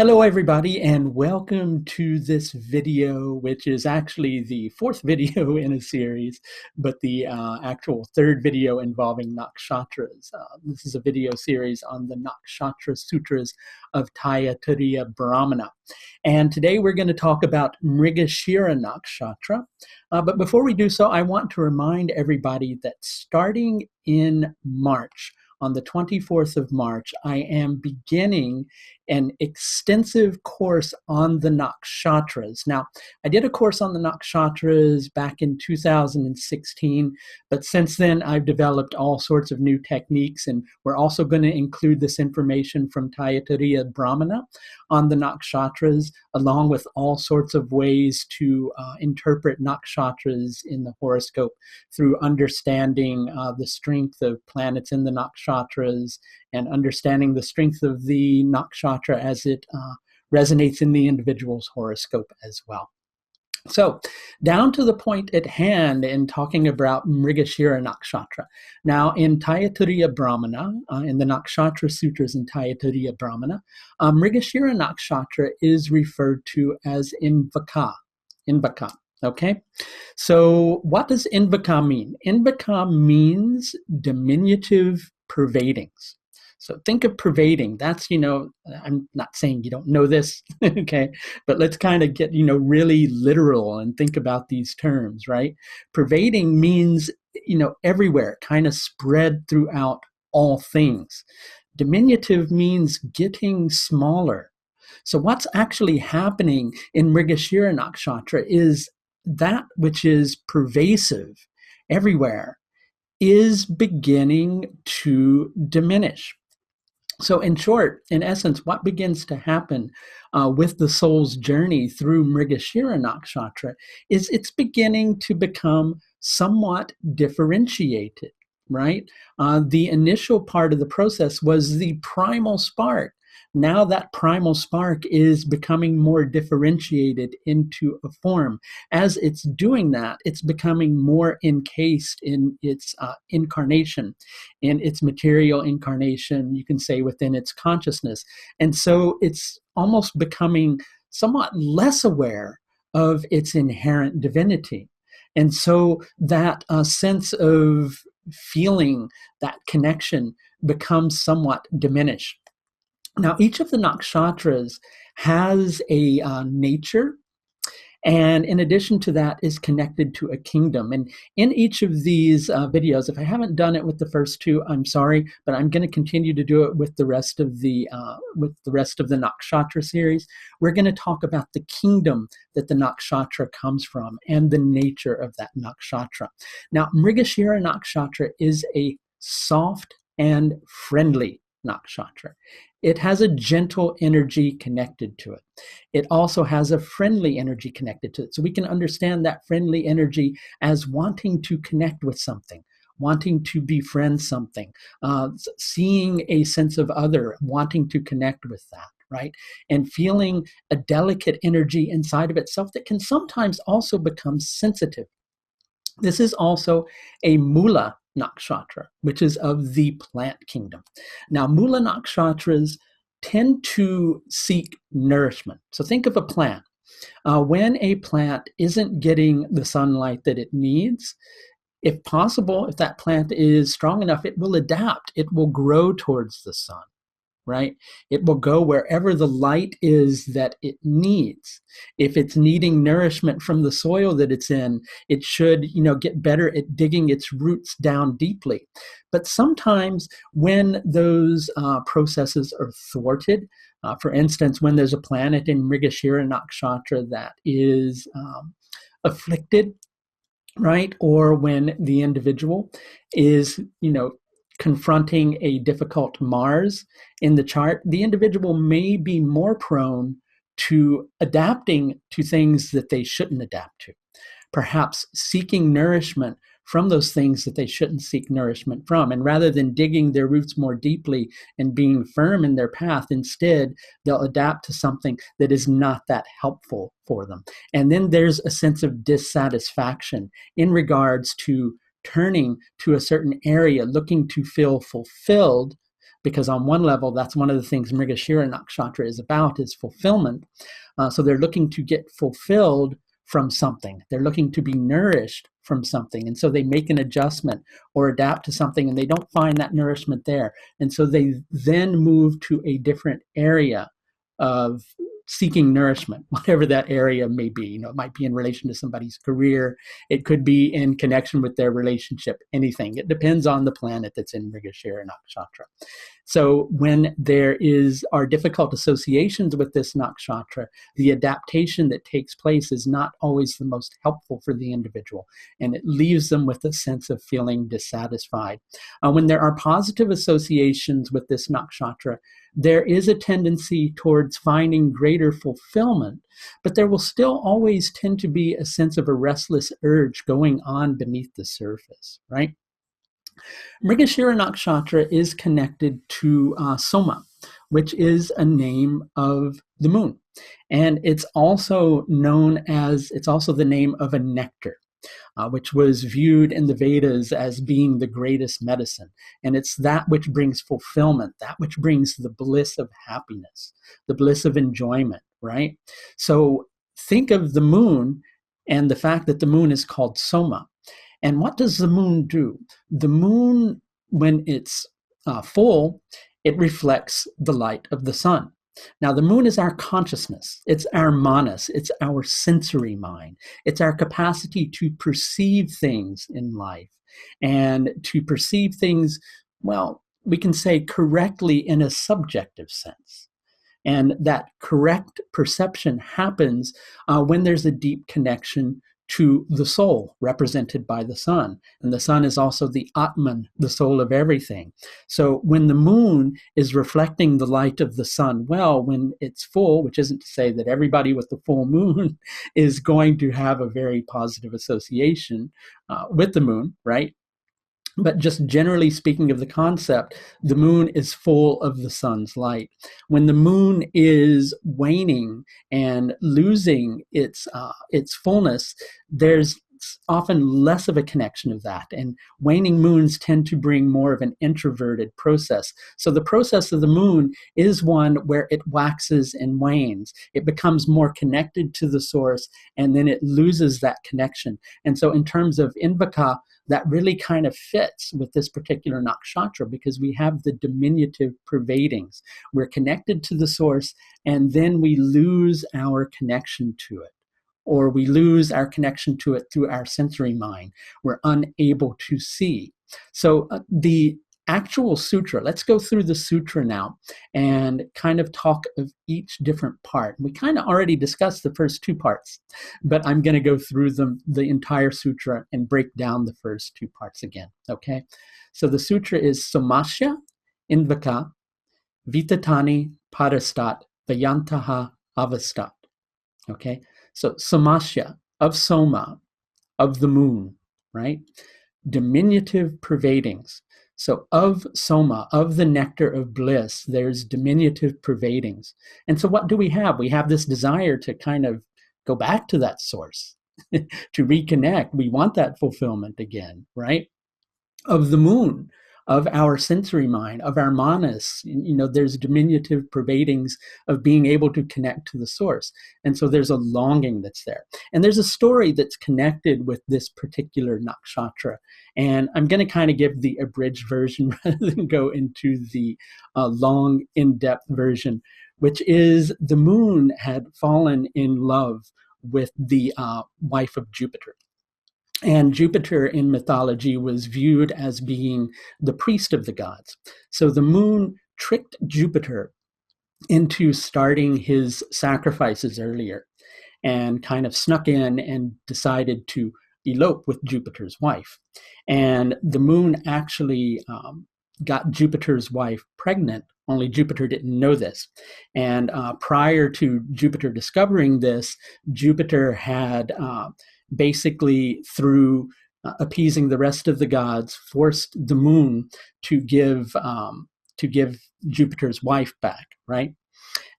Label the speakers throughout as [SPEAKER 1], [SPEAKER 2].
[SPEAKER 1] Hello, everybody, and welcome to this video, which is actually the fourth video in a series, but the actual third video involving nakshatras. This is a video series on the Nakshatra Sutras of Taittiriya Brahmana. And today we're going to talk about Mrigasira Nakshatra. But before we do so, I want to remind everybody that starting in March, on the 24th of March, I am beginning an extensive course on the Nakshatras. Now, I did a course on the Nakshatras back in 2016, but since then I've developed all sorts of new techniques, and we're also going to include this information from Taittiriya Brahmana on the Nakshatras, along with all sorts of ways to interpret Nakshatras in the horoscope through understanding the strength of planets in the Nakshatras and understanding the strength of the nakshatra as it resonates in the individual's horoscope as well. So, down to the point at hand in talking about Mrigasira Nakshatra. Now, in Taittiriya Brahmana, in the Nakshatra Sutras in Taittiriya Brahmana, Mrigasira Nakshatra is referred to as Invakā. Okay? So, what does Invakā mean? Invakā means diminutive pervadings. So think of pervading. That's, I'm not saying you don't know this, okay? But let's kind of get, really literal and think about these terms, right? Pervading means, everywhere, kind of spread throughout all things. Diminutive means getting smaller. So what's actually happening in Mrigasira Nakshatra is that which is pervasive everywhere is beginning to diminish. So in short, in essence, what begins to happen with the soul's journey through Mrigasira Nakshatra is it's beginning to become somewhat differentiated, right? The initial part of the process was the primal spark. Now that primal spark is becoming more differentiated into a form. As it's doing that, it's becoming more encased in its incarnation, in its material incarnation, you can say within its consciousness. And so it's almost becoming somewhat less aware of its inherent divinity. And so that sense of feeling, that connection becomes somewhat diminished. Now, each of the nakshatras has a nature, and in addition to that is connected to a kingdom. And in each of these videos, if I haven't done it with the first two, I'm sorry, but I'm going to continue to do it with the rest of the nakshatra series. We're going to talk about the kingdom that the nakshatra comes from and the nature of that nakshatra. Now, Mrigasira Nakshatra is a soft and friendly nakshatra. It has a gentle energy connected to it. It also has a friendly energy connected to it. So we can understand that friendly energy as wanting to connect with something, wanting to befriend something, seeing a sense of other, wanting to connect with that, right? And feeling a delicate energy inside of itself that can sometimes also become sensitive. This is also a Mula Nakshatra, which is of the plant kingdom. Now, Mula Nakshatras tend to seek nourishment. So think of a plant. When a plant isn't getting the sunlight that it needs, if possible, if that plant is strong enough, it will adapt. It will grow towards the sun, right? It will go wherever the light is that it needs. If it's needing nourishment from the soil that it's in, it should, get better at digging its roots down deeply. But sometimes when those processes are thwarted, for instance, when there's a planet in Mrigasira Nakshatra that is afflicted, right? Or when the individual is, confronting a difficult Mars in the chart, the individual may be more prone to adapting to things that they shouldn't adapt to, perhaps seeking nourishment from those things that they shouldn't seek nourishment from. And rather than digging their roots more deeply and being firm in their path, instead, they'll adapt to something that is not that helpful for them. And then there's a sense of dissatisfaction in regards to turning to a certain area, looking to feel fulfilled, because on one level, that's one of the things Mrigasira Nakshatra is about, is fulfillment. So they're looking to get fulfilled from something. They're looking to be nourished from something. And so they make an adjustment or adapt to something, and they don't find that nourishment there. And so they then move to a different area of seeking nourishment, whatever that area may be. You know, it might be in relation to somebody's career. It could be in connection with their relationship, anything. It depends on the planet that's in Mrigasira Nakshatra. So when there are difficult associations with this nakshatra, the adaptation that takes place is not always the most helpful for the individual, and it leaves them with a sense of feeling dissatisfied. When there are positive associations with this nakshatra, there is a tendency towards finding greater fulfillment, but there will still always tend to be a sense of a restless urge going on beneath the surface, right? Mrigasira Nakshatra is connected to Soma, which is a name of the moon. And it's also the name of a nectar, which was viewed in the Vedas as being the greatest medicine. And it's that which brings fulfillment, that which brings the bliss of happiness, the bliss of enjoyment, right? So think of the moon and the fact that the moon is called Soma. And what does the moon do? The moon, when it's full, it reflects the light of the sun. Now, the moon is our consciousness. It's our manas. It's our sensory mind. It's our capacity to perceive things in life, and to perceive things, well, we can say correctly in a subjective sense. And that correct perception happens when there's a deep connection to the soul, represented by the sun. And the sun is also the Atman, the soul of everything. So when the moon is reflecting the light of the sun, well, when it's full, which isn't to say that everybody with the full moon is going to have a very positive association with the moon, right? But just generally speaking of the concept, the moon is full of the sun's light. When the moon is waning and losing its fullness, there's often less of a connection of that. And waning moons tend to bring more of an introverted process. So the process of the moon is one where it waxes and wanes. It becomes more connected to the source, and then it loses that connection. And so in terms of Invakā, that really kind of fits with this particular nakshatra, because we have the diminutive pervadings. We're connected to the source, and then we lose our connection to it, or we lose our connection to it through our sensory mind. We're unable to see. So the actual sutra, let's go through the sutra now and kind of talk of each different part. We kind of already discussed the first two parts, but I'm going to go through the entire sutra and break down the first two parts again, okay? So the sutra is Somasya, Invakā, vitatāni, parastat, vayantaḥ, avastat, okay? So Somasya, of Soma, of the moon, right? Diminutive pervadings. So of Soma, of the nectar of bliss, there's diminutive pervadings. And so what do we have? We have this desire to kind of go back to that source, to reconnect. We want that fulfillment again, right? Of the moon, of our sensory mind, of our manas, there's diminutive pervadings of being able to connect to the source. And so there's a longing that's there. And there's a story that's connected with this particular nakshatra. And I'm going to kind of give the abridged version rather than go into the long, in-depth version, which is the moon had fallen in love with the wife of Jupiter. And Jupiter in mythology was viewed as being the priest of the gods. So the moon tricked Jupiter into starting his sacrifices earlier, and kind of snuck in and decided to elope with Jupiter's wife. And the moon actually got Jupiter's wife pregnant, only Jupiter didn't know this. And prior to Jupiter discovering this, Jupiter had basically, through appeasing the rest of the gods, forced the moon to give Jupiter's wife back, right?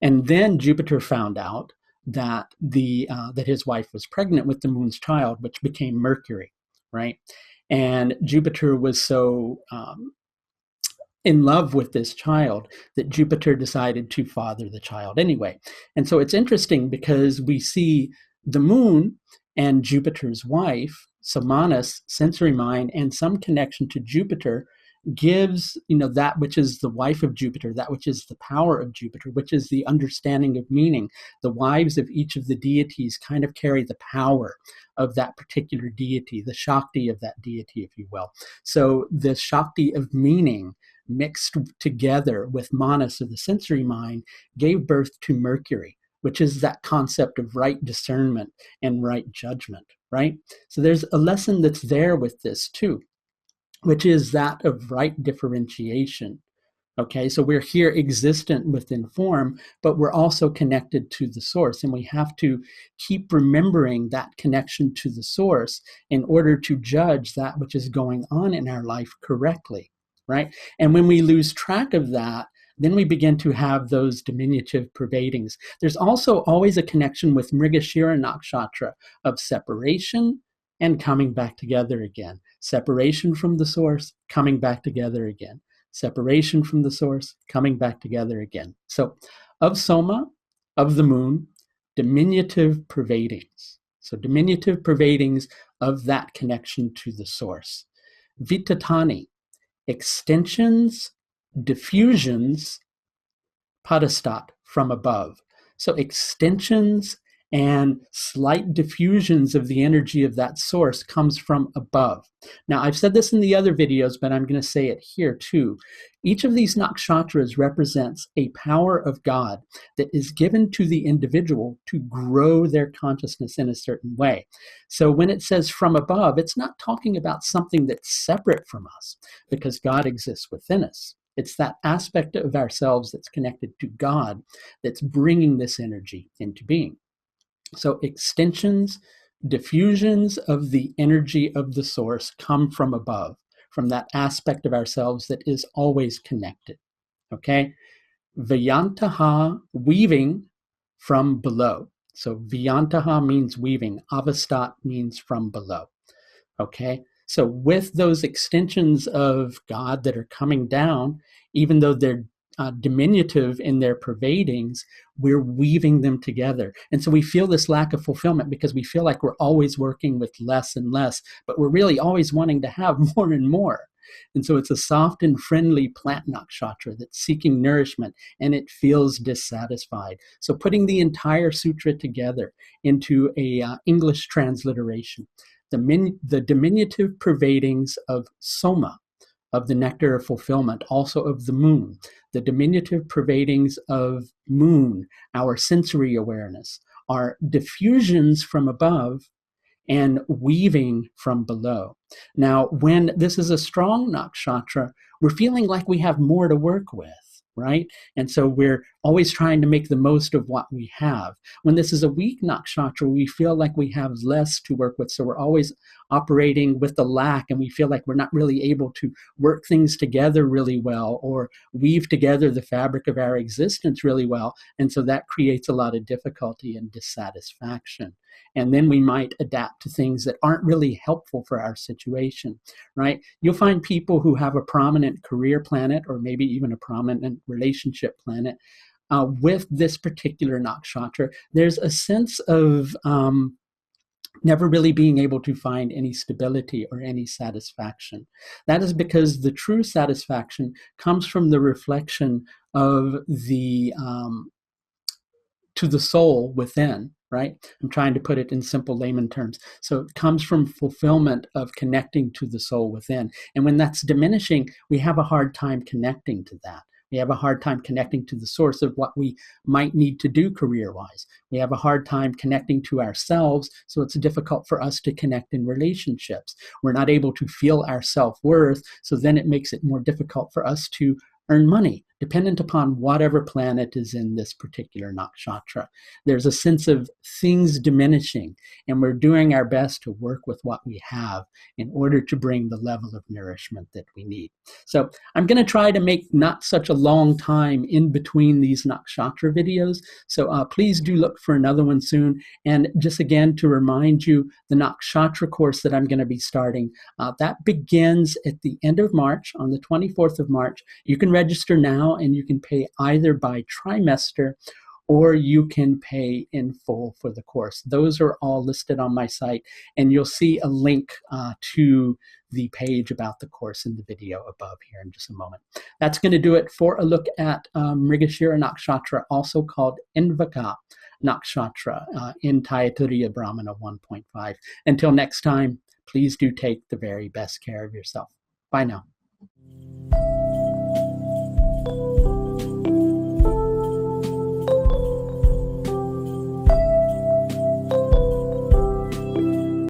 [SPEAKER 1] And then Jupiter found out that that his wife was pregnant with the moon's child, which became Mercury, right? And Jupiter was so in love with this child that Jupiter decided to father the child anyway. And so it's interesting because we see the moon and Jupiter's wife, Samanas, sensory mind, and some connection to Jupiter gives, that which is the wife of Jupiter, that which is the power of Jupiter, which is the understanding of meaning. The wives of each of the deities kind of carry the power of that particular deity, the Shakti of that deity, if you will. So the Shakti of meaning mixed together with Manas of the sensory mind gave birth to Mercury, which is that concept of right discernment and right judgment, right? So there's a lesson that's there with this too, which is that of right differentiation. Okay, so we're here existent within form, but we're also connected to the source, and we have to keep remembering that connection to the source in order to judge that which is going on in our life correctly, right? And when we lose track of that, then we begin to have those diminutive pervadings. There's also always a connection with Mrigasira Nakshatra of separation and coming back together again. Separation from the source, coming back together again. Separation from the source, coming back together again. So of soma, of the moon, diminutive pervadings. So diminutive pervadings of that connection to the source. Vitatāni, extensions, diffusions, padastat, from above. So extensions and slight diffusions of the energy of that source comes from above. Now, I've said this in the other videos, but I'm going to say it here too. Each of these nakshatras represents a power of God that is given to the individual to grow their consciousness in a certain way. So when it says from above, it's not talking about something that's separate from us, because God exists within us. It's that aspect of ourselves that's connected to God that's bringing this energy into being. So extensions, diffusions of the energy of the source come from above, from that aspect of ourselves that is always connected. Okay? Vayantaḥ, weaving from below. So vayantaḥ means weaving. Avastat means from below. Okay? So with those extensions of God that are coming down, even though they're diminutive in their pervadings, we're weaving them together. And so we feel this lack of fulfillment because we feel like we're always working with less and less, but we're really always wanting to have more and more. And so it's a soft and friendly plant nakshatra that's seeking nourishment, and it feels dissatisfied. So putting the entire sutra together into a English transliteration, the diminutive pervadings of soma, of the nectar of fulfillment, also of the moon, the diminutive pervadings of moon, our sensory awareness, are diffusions from above and weaving from below. Now, when this is a strong nakshatra, we're feeling like we have more to work with, right? And so we're always trying to make the most of what we have. When this is a weak nakshatra, we feel like we have less to work with. So we're always operating with the lack, and we feel like we're not really able to work things together really well or weave together the fabric of our existence really well. And so that creates a lot of difficulty and dissatisfaction. And then we might adapt to things that aren't really helpful for our situation, right? You'll find people who have a prominent career planet, or maybe even a prominent relationship planet, with this particular nakshatra. There's a sense of never really being able to find any stability or any satisfaction. That is because the true satisfaction comes from the reflection of the to the soul within, right? I'm trying to put it in simple layman terms. So it comes from fulfillment of connecting to the soul within. And when that's diminishing, we have a hard time connecting to that. We have a hard time connecting to the source of what we might need to do career-wise. We have a hard time connecting to ourselves, so it's difficult for us to connect in relationships. We're not able to feel our self-worth, so then it makes it more difficult for us to earn money dependent upon whatever planet is in this particular nakshatra. There's a sense of things diminishing, and we're doing our best to work with what we have in order to bring the level of nourishment that we need. So I'm going to try to make not such a long time in between these nakshatra videos, so please do look for another one soon. And just again to remind you, the nakshatra course that I'm going to be starting, that begins at the end of March, on the 24th of March. You can register now, and you can pay either by trimester or you can pay in full for the course. Those are all listed on my site, and you'll see a link to the page about the course in the video above here in just a moment. That's going to do it for a look at Mrigasira Nakshatra, also called Invakā Nakshatra in Taittiriya Brahmana 1.5. Until next time, please do take the very best care of yourself. Bye now.